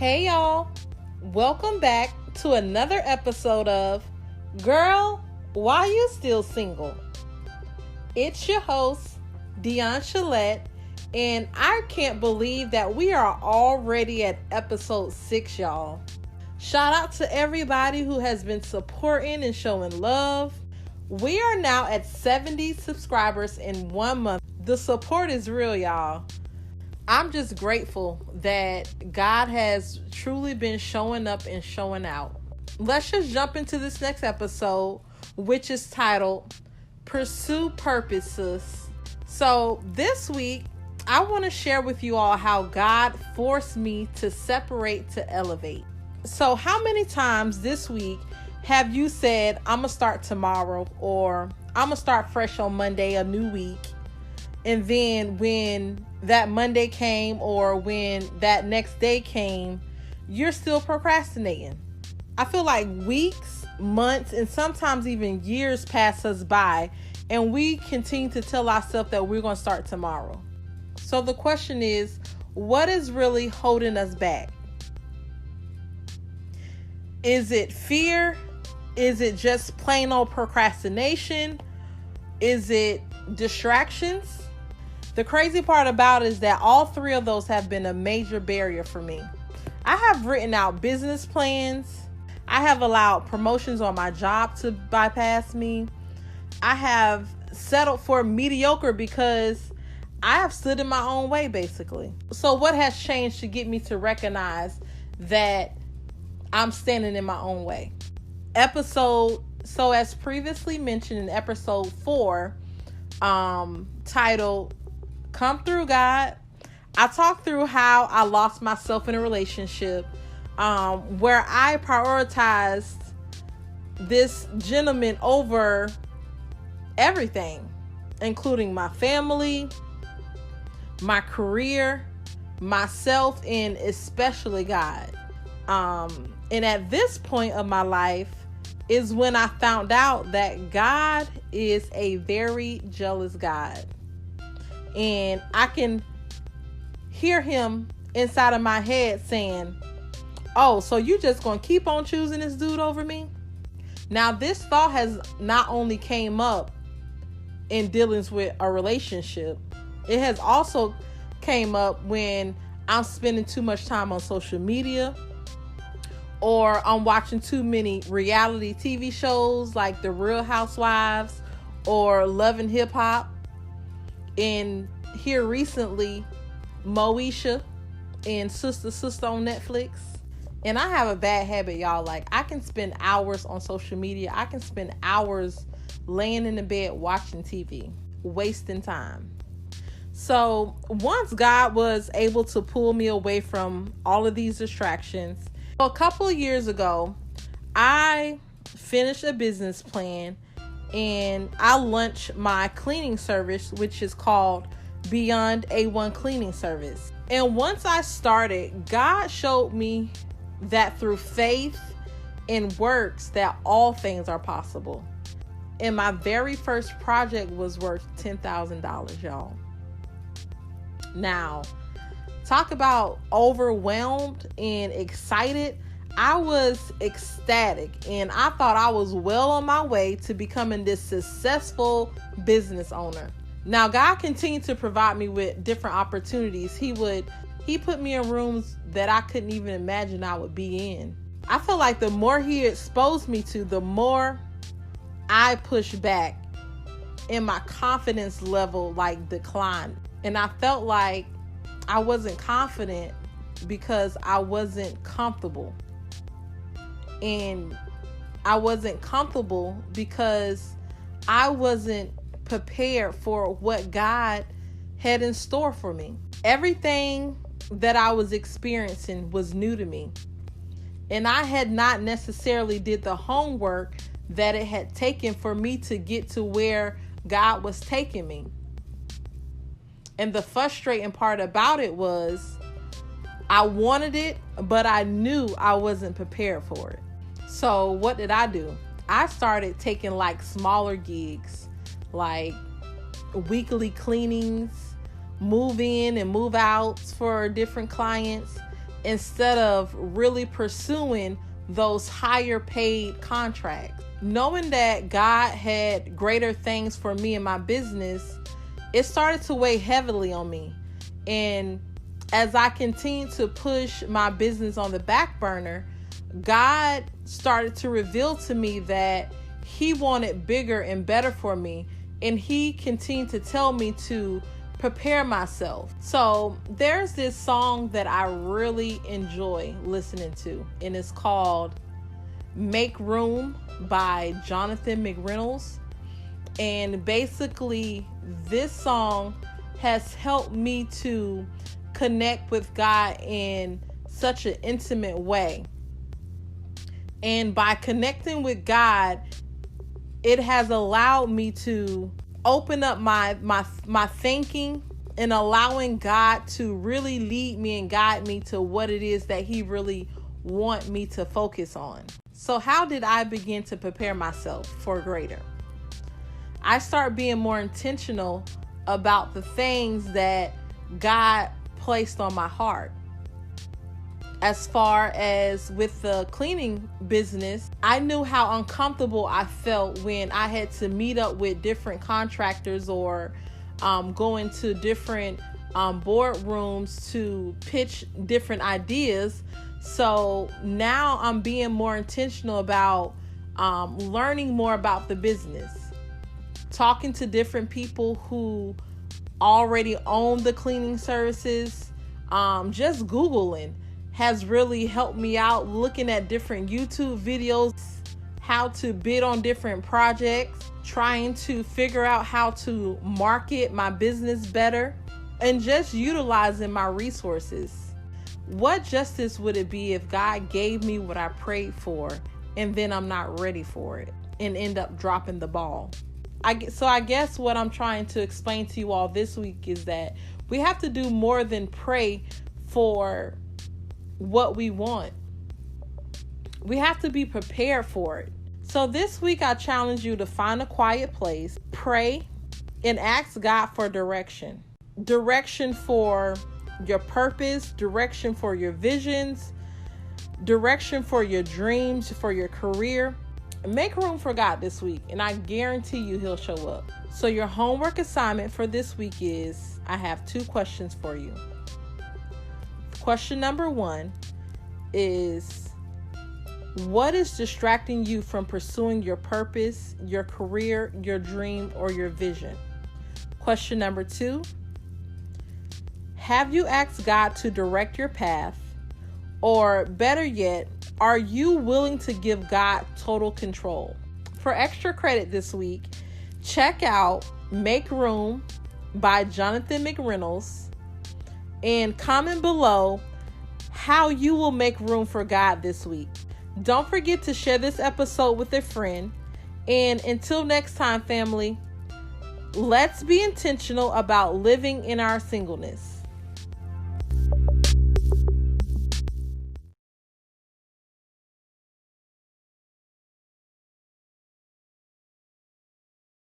Hey y'all, welcome back to another episode of Girl, Why You Still Single? It's your host, Dion Chalette, and I can't believe that we are already at episode 6, y'all. Shout out to everybody who has been supporting and showing love. We are now at 70 subscribers in 1 month. The support is real, y'all. I'm just grateful that God has truly been showing up and showing out. Let's just jump into this next episode, which is titled Pursue Purpose Sis. So this week, I want to share with you all how God forced me to separate to elevate. So how many times this week have you said, I'm going to start tomorrow, or I'm going to start fresh on Monday, a new week? And then when that Monday came, or when that next day came, you're still procrastinating. I feel like weeks, months, and sometimes even years pass us by, and we continue to tell ourselves that we're going to start tomorrow. So the question is, what is really holding us back? Is it fear? Is it just plain old procrastination? Is it distractions? The crazy part about it is that all three of those have been a major barrier for me. I have written out business plans. I have allowed promotions on my job to bypass me. I have settled for mediocre because I have stood in my own way, basically. So what has changed to get me to recognize that I'm standing in my own way? So as previously mentioned in episode 4, titled Come Through God, I talked through how I lost myself in a relationship where I prioritized this gentleman over everything, including my family, my career, myself, and especially God. And at this point of my life is when I found out that God is a very jealous God. And I can hear him inside of my head saying, oh, so you just gonna keep on choosing this dude over me? Now, this thought has not only came up in dealings with a relationship, it has also came up when I'm spending too much time on social media, or I'm watching too many reality TV shows like The Real Housewives or Love and Hip Hop. And here recently, Moesha and Sister on Netflix. And I have a bad habit, y'all. Like, I can spend hours on social media. I can spend hours laying in the bed watching TV, wasting time. So once God was able to pull me away from all of these distractions, a couple of years ago, I finished a business plan and I launched my cleaning service, which is called Beyond A1 Cleaning Service. And once I started, God showed me that through faith and works that all things are possible. And my very first project was worth $10,000, y'all. Now, talk about overwhelmed and excited. I was ecstatic, and I thought I was well on my way to becoming this successful business owner. Now, God continued to provide me with different opportunities. He put me in rooms that I couldn't even imagine I would be in. I feel like the more he exposed me to, the more I pushed back, and my confidence level declined. And I felt like I wasn't confident because I wasn't comfortable. And I wasn't comfortable because I wasn't prepared for what God had in store for me. Everything that I was experiencing was new to me. And I had not necessarily did the homework that it had taken for me to get to where God was taking me. And the frustrating part about it was I wanted it, but I knew I wasn't prepared for it. So what did I do? I started taking smaller gigs, like weekly cleanings, move in and move outs for different clients. instead of really pursuing those higher paid contracts. Knowing that God had greater things for me in my business, it started to weigh heavily on me. And as I continued to push my business on the back burner, God started to reveal to me that He wanted bigger and better for me. And He continued to tell me to prepare myself. So there's this song that I really enjoy listening to, and it's called Make Room by Jonathan McReynolds. And basically this song has helped me to connect with God in such an intimate way. And by connecting with God, it has allowed me to open up my thinking and allowing God to really lead me and guide me to what it is that He really wants me to focus on. So how did I begin to prepare myself for greater? I start being more intentional about the things that God placed on my heart. As far as with the cleaning business, I knew how uncomfortable I felt when I had to meet up with different contractors or go into different boardrooms to pitch different ideas. So now I'm being more intentional about learning more about the business, talking to different people who already own the cleaning services. Just Googling has really helped me out, looking at different YouTube videos, how to bid on different projects, trying to figure out how to market my business better, and just utilizing my resources. What justice would it be if God gave me what I prayed for and then I'm not ready for it and end up dropping the ball? So I guess what I'm trying to explain to you all this week is that we have to do more than pray for what we want. We have to be prepared for it. So this week I challenge you to find a quiet place, pray, and ask God for direction. Direction for your purpose, direction for your visions, direction for your dreams, for your career. Make room for God this week, and I guarantee you He'll show up. So your homework assignment for this week is, I have 2 questions for you. Question number 1 is, what is distracting you from pursuing your purpose, your career, your dream, or your vision? Question number 2, have you asked God to direct your path? Or better yet, are you willing to give God total control? For extra credit this week, check out Make Room by Jonathan McReynolds and comment below how you will make room for God this week. Don't forget to share this episode with a friend. And until next time, family, let's be intentional about living in our singleness.